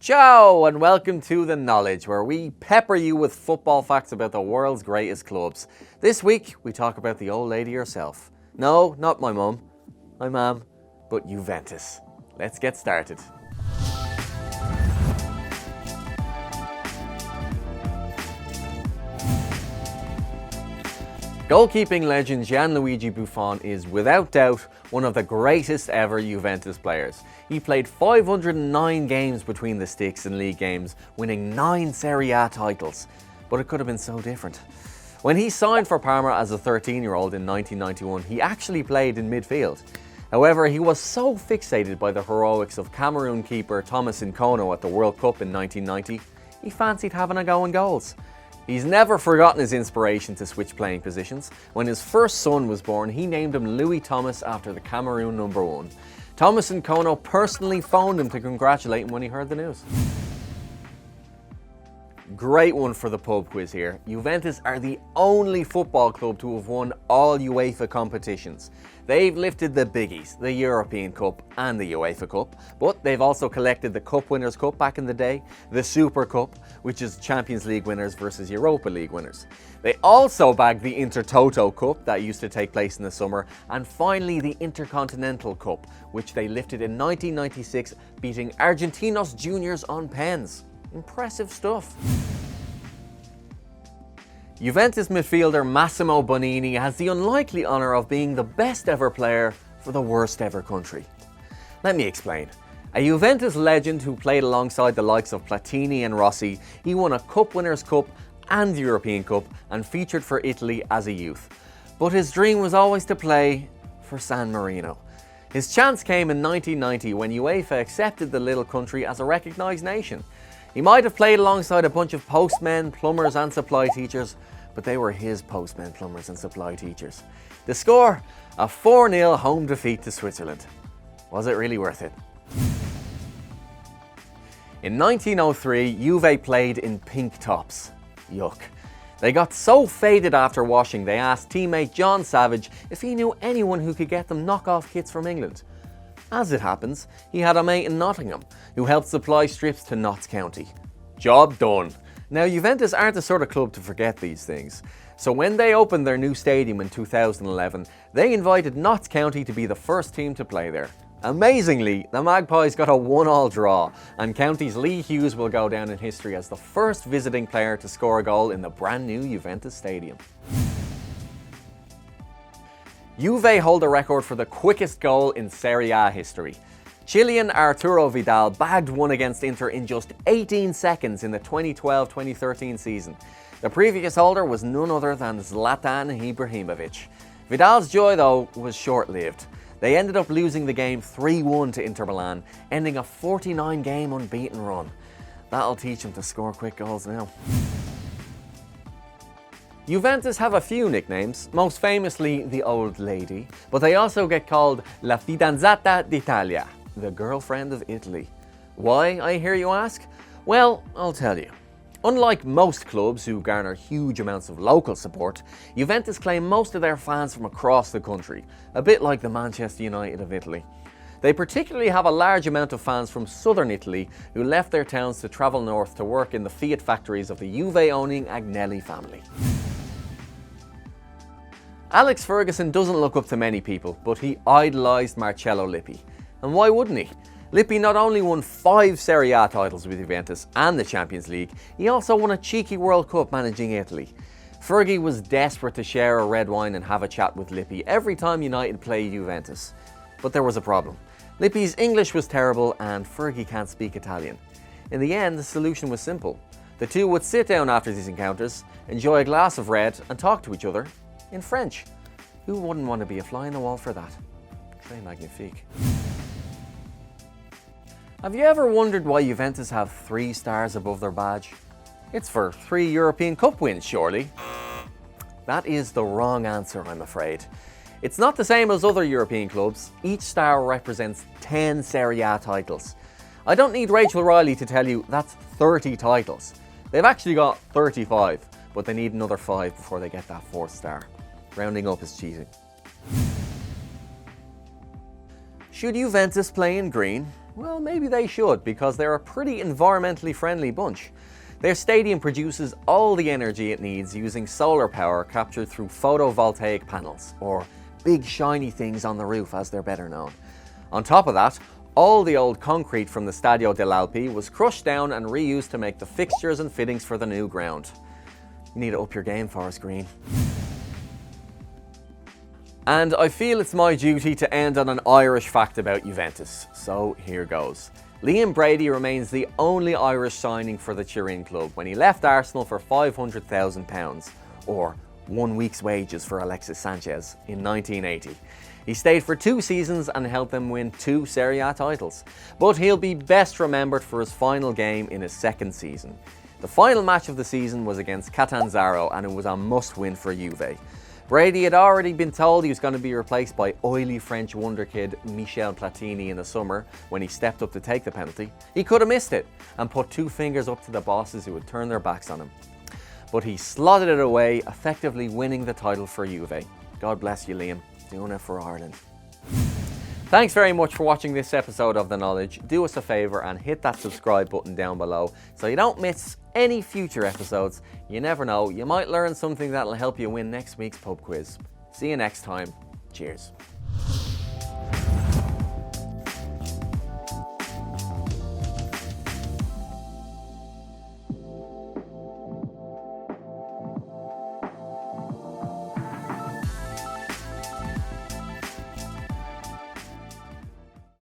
Ciao and welcome to The Knowledge, where we pepper you with football facts about the world's greatest clubs. This week, we talk about the old lady herself. No, not my mum, but Juventus. Let's get started. Goalkeeping legend Gianluigi Buffon is without doubt one of the greatest ever Juventus players. He played 509 games between the sticks in league games, winning 9 Serie A titles. But it could have been so different. When he signed for Parma as a 13-year-old in 1991, he actually played in midfield. However, he was so fixated by the heroics of Cameroon keeper Thomas Nkono at the World Cup in 1990, he fancied having a go in goals. He's never forgotten his inspiration to switch playing positions. When his first son was born, he named him Louis Thomas after the Cameroon #1. Thomas Nkono personally phoned him to congratulate him when he heard the news. Great one for the pub quiz here. Juventus are the only football club to have won all UEFA competitions. They've lifted the biggies, the European Cup and the UEFA Cup, but they've also collected the Cup Winners' Cup back in the day, the Super Cup, which is Champions League winners versus Europa League winners. They also bagged the Intertoto Cup that used to take place in the summer, and finally the Intercontinental Cup, which they lifted in 1996, beating Argentinos Juniors on pens. Impressive stuff. Juventus midfielder Massimo Bonini has the unlikely honour of being the best ever player for the worst ever country. Let me explain. A Juventus legend who played alongside the likes of Platini and Rossi, he won a Cup Winners' Cup and the European Cup and featured for Italy as a youth. But his dream was always to play for San Marino. His chance came in 1990 when UEFA accepted the little country as a recognised nation. He might have played alongside a bunch of postmen, plumbers and supply teachers, but they were his postmen, plumbers and supply teachers. The score? A 4-0 home defeat to Switzerland. Was it really worth it? In 1903, Juve played in pink tops. Yuck. They got so faded after washing, they asked teammate John Savage if he knew anyone who could get them knock-off kits from England. As it happens, he had a mate in Nottingham who helped supply strips to Notts County. Job done. Now, Juventus aren't the sort of club to forget these things. So when they opened their new stadium in 2011, they invited Notts County to be the first team to play there. Amazingly, the Magpies got a 1-1 draw, and County's Lee Hughes will go down in history as the first visiting player to score a goal in the brand new Juventus stadium. Juve hold a record for the quickest goal in Serie A history. Chilean Arturo Vidal bagged one against Inter in just 18 seconds in the 2012-2013 season. The previous holder was none other than Zlatan Ibrahimovic. Vidal's joy, though, was short-lived. They ended up losing the game 3-1 to Inter Milan, ending a 49-game unbeaten run. That'll teach him to score quick goals now. Juventus have a few nicknames, most famously the Old Lady, but they also get called La Fidanzata d'Italia, the girlfriend of Italy. Why, I hear you ask? Well, I'll tell you. Unlike most clubs who garner huge amounts of local support, Juventus claim most of their fans from across the country, a bit like the Manchester United of Italy. They particularly have a large amount of fans from southern Italy who left their towns to travel north to work in the Fiat factories of the Juve-owning Agnelli family. Alex Ferguson doesn't look up to many people, but he idolised Marcello Lippi. And why wouldn't he? Lippi not only won 5 Serie A titles with Juventus and the Champions League, he also won a cheeky World Cup managing Italy. Fergie was desperate to share a red wine and have a chat with Lippi every time United played Juventus. But there was a problem. Lippi's English was terrible and Fergie can't speak Italian. In the end, the solution was simple. The two would sit down after these encounters, enjoy a glass of red and talk to each other in French. Who wouldn't want to be a fly in the wall for that? Très magnifique. Have you ever wondered why Juventus have 3 stars above their badge? It's for 3 European Cup wins, surely. That is the wrong answer, I'm afraid. It's not the same as other European clubs. Each star represents 10 Serie A titles. I don't need Rachel Riley to tell you that's 30 titles. They've actually got 35, but they need another 5 before they get that 4th star. Rounding up is cheating. Should Juventus play in green? Well, maybe they should, because they're a pretty environmentally friendly bunch. Their stadium produces all the energy it needs using solar power captured through photovoltaic panels, or big shiny things on the roof as they're better known. On top of that, all the old concrete from the Stadio dell'Alpi was crushed down and reused to make the fixtures and fittings for the new ground. You need to up your game, Forest Green. And I feel it's my duty to end on an Irish fact about Juventus, so here goes. Liam Brady remains the only Irish signing for the Turin club when he left Arsenal for £500,000, or 1 week's wages for Alexis Sanchez, in 1980. He stayed for 2 seasons and helped them win 2 Serie A titles, but he'll be best remembered for his final game in his second season. The final match of the season was against Catanzaro and it was a must-win for Juve. Brady had already been told he was going to be replaced by oily French wonder kid Michel Platini in the summer when he stepped up to take the penalty. He could have missed it and put 2 fingers up to the bosses who would turn their backs on him. But he slotted it away, effectively winning the title for Juve. God bless you, Liam, doing it for Ireland. Thanks very much for watching this episode of The Knowledge. Do us a favour and hit that subscribe button down below so you don't miss any future episodes. You never know, you might learn something that'll help you win next week's pub quiz. See you next time. Cheers.